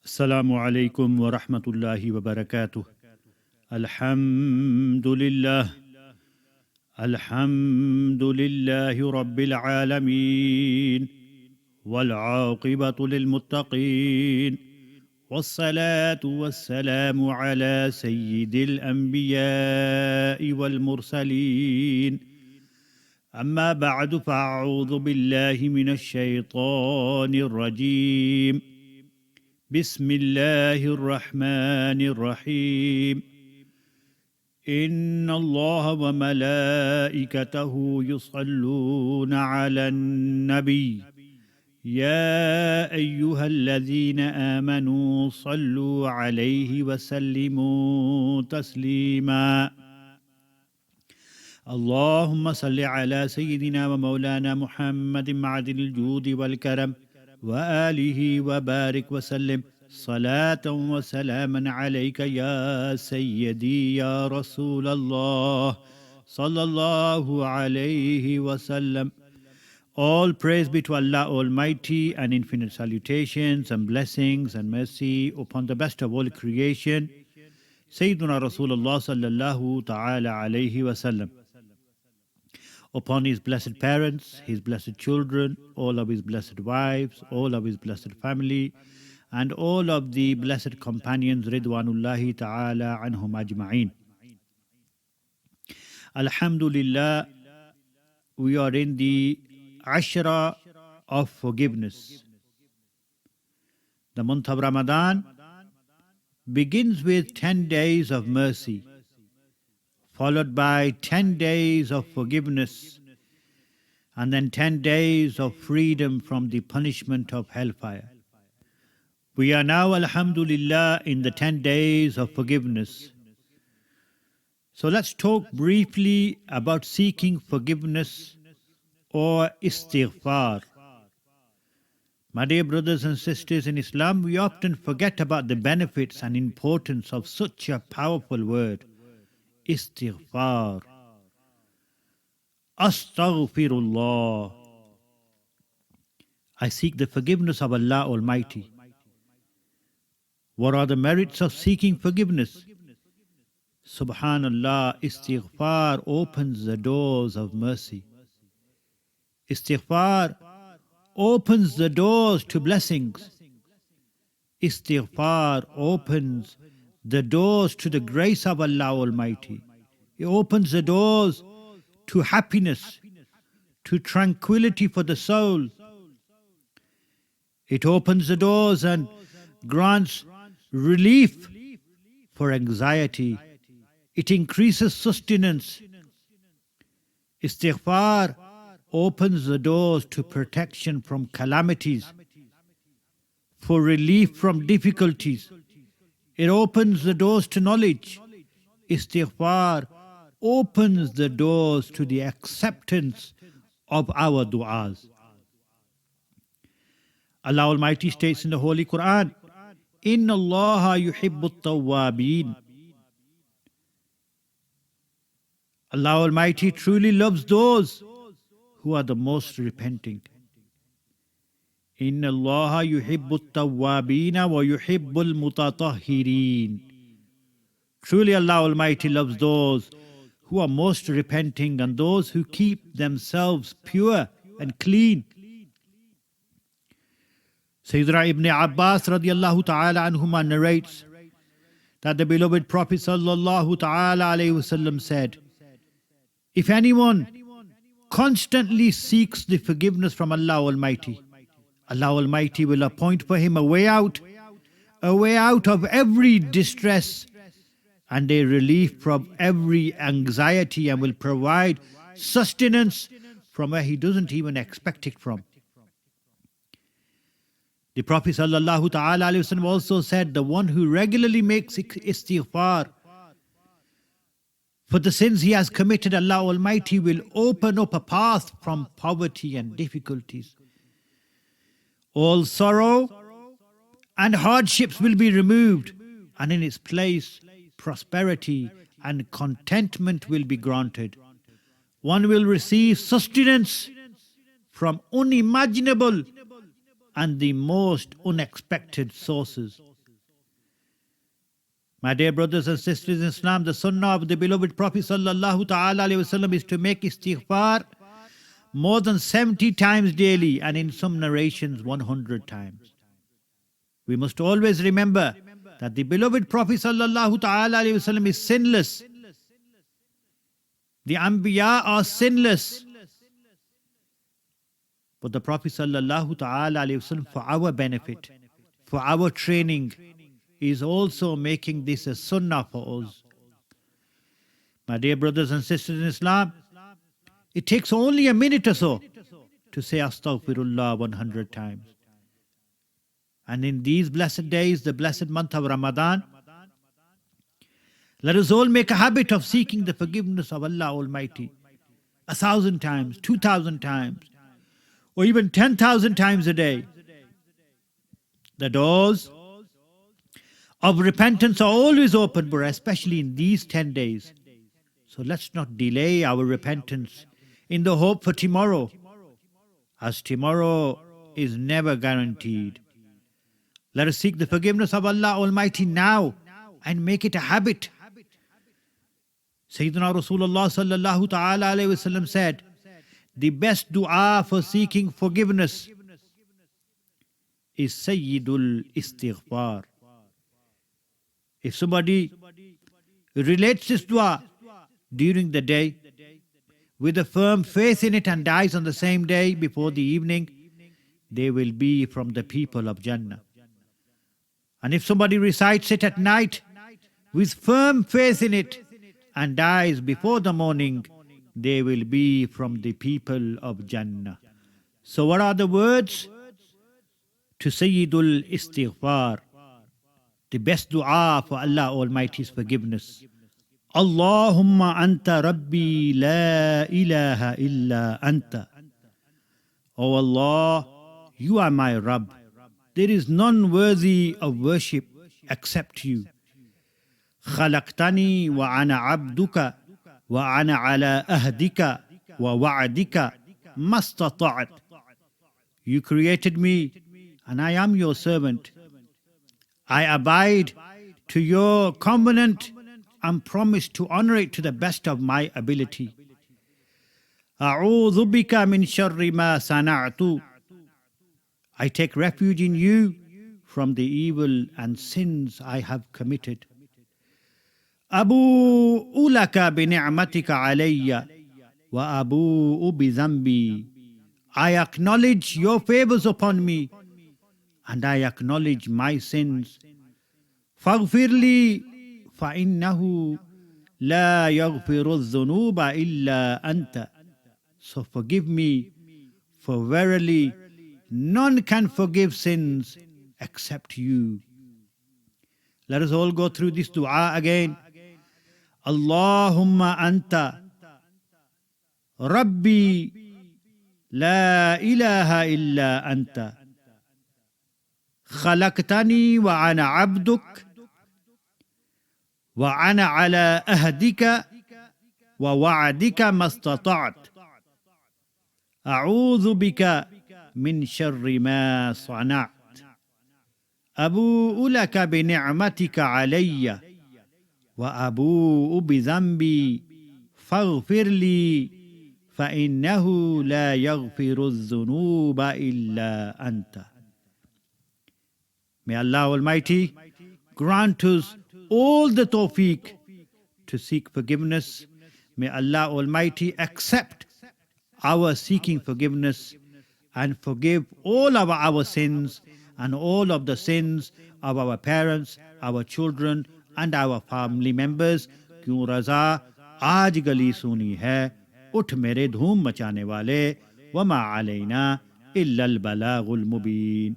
Assalamu alaikum wa rahmatullahi wa barakatuh. Alhamdulillah. Alhamdulillahi rabbil alameen. والعاقبة للمتقين والصلاة والسلام على سيد الأنبياء والمرسلين أما بعد فأعوذ بالله من الشيطان الرجيم بسم الله الرحمن الرحيم إن الله وملائكته يصلون على النبي يا أيها الذين آمنوا صلوا عليه وسلموا تسليما اللهم صل على سيدنا ومولانا محمد معدن الجود والكرم وآله وبارك وسلم صلاة وسلاما عليك يا سيدي يا رسول الله صلى الله عليه وسلم. All praise be to Allah Almighty, and infinite salutations and blessings and mercy upon the best of all creation, Sayyiduna Rasulullah sallallahu ta'ala alayhi wasallam, upon his blessed parents, his blessed children, all of his blessed wives, all of his blessed family, and all of the blessed companions, Ridwanullahi ta'ala anhum ajma'een. Alhamdulillah, we are in the Ashra of forgiveness. The month of Ramadan begins with 10 days of mercy, followed by 10 days of forgiveness, and then 10 days of freedom from the punishment of hellfire. We are now, alhamdulillah, in the 10 days of forgiveness. So let's talk briefly about seeking forgiveness or istighfar. My dear brothers and sisters in Islam, we often forget about the benefits and importance of such a powerful word, istighfar. Astaghfirullah. I seek the forgiveness of Allah Almighty. What are the merits of seeking forgiveness? Subhanallah, istighfar opens the doors of mercy. Istighfar opens the doors to blessings. Istighfar opens the doors to the grace of Allah Almighty. It opens the doors to happiness, to tranquility for the soul. It opens the doors and grants relief for anxiety. It increases sustenance. Istighfar opens the doors to protection from calamities, for relief from difficulties. It opens the doors to knowledge. Istighfar opens the doors to the acceptance of our du'as. Allah Almighty states in the Holy Quran, Inna Allaha yuhibbu tawwabin. Allah Almighty truly loves those who are the most repenting. Inna Allaha yuhibbu tawwabina wa yuhibbul mutatahhirin. Truly Allah Almighty loves those who are most repenting and those who keep themselves pure and clean. Sayyidina Ibn Abbas radiallahu ta'ala anhuma narrates that the beloved Prophet sallallahu ta'ala alayhi wasallam said, if anyone constantly seeks the forgiveness from Allah Almighty, Allah Almighty will appoint for him a way out of every distress and a relief from every anxiety, and will provide sustenance from where he doesn't even expect it from. The Prophet sallallahu ta'ala alayhi wasallam also said, the one who regularly makes istighfar for the sins he has committed, Allah Almighty will open up a path from poverty and difficulties. All sorrow and hardships will be removed, and in its place, prosperity and contentment will be granted. One will receive sustenance from unimaginable and the most unexpected sources. My dear brothers and sisters in Islam, the sunnah of the beloved Prophet sallallahu ta'ala alayhi wasallam is to make istighfar more than 70 times daily, and in some narrations 100 times. We must always remember that the beloved Prophet sallallahu ta'ala alayhi wasallam is sinless. The Anbiya are sinless. But the Prophet sallallahu ta'ala alayhi wasallam, for our benefit, for our training, is also making this a sunnah for us. My dear brothers and sisters in Islam, it takes only a minute or so to say Astaghfirullah 100 times. And in these blessed days, the blessed month of Ramadan, let us all make a habit of seeking the forgiveness of Allah Almighty 1,000 times, 2,000 times, or even 10,000 times a day. The doors of repentance are always open, but especially in these 10 days. So let's not delay our repentance in the hope for tomorrow, as tomorrow is never guaranteed. Let us seek the forgiveness of Allah Almighty now and make it a habit. Sayyidina Rasulullah sallallahu ta'ala alayhi wasallam said, the best dua for seeking forgiveness is Sayyidul Istighfar. If somebody relates this dua during the day with a firm faith in it and dies on the same day before the evening, they will be from the people of Jannah. And if somebody recites it at night with firm faith in it and dies before the morning, they will be from the people of Jannah. So what are the words to Sayyidul Istighfar, the best dua for Allah Almighty's forgiveness? Allahumma anta rabbi la ilaha illa anta. O Allah, you are my Rabb. There is none worthy of worship except you. Khalaqtani wa ana abduka wa ana ala ahdika wa wa'adika mastata'at. You created me and I am your servant. I abide to your covenant and promise to honor it to the best of my ability. A'udhu bika min sharri ma sana'tu. I take refuge in you from the evil and sins I have committed. Abu'u laka bi ni'matika alayya wa abu'u bi dhanbi. I acknowledge your favors upon me and I acknowledge my sins. Faghfirli fa innahu la yaghfiru dhunuba illa anta. So forgive me, for verily none can forgive sins except you. Let us all go through this dua again. Allahumma anta Rabbi la ilaha illa anta. Khalaqtani wa ana abduk wa ana ala ahdika wa wa'adika mastata'at. A'udhu bika min sharri ma sana'at. Abu'u laka bi ni'matika alayya wa abu'u bi dhanbi faghfir li fa innahu la yaghfiru dhunuba illa anta. May Allah Almighty grant us all the tawfiq to seek forgiveness. May Allah Almighty accept our seeking forgiveness and forgive all of our sins and all of the sins of our parents, our children and our family members. क्यों रज़ा आज गली सुनी है, उठ मेरे धूम मचाने वाले, वमा अलैना इल्लल बलागुल मुबीन.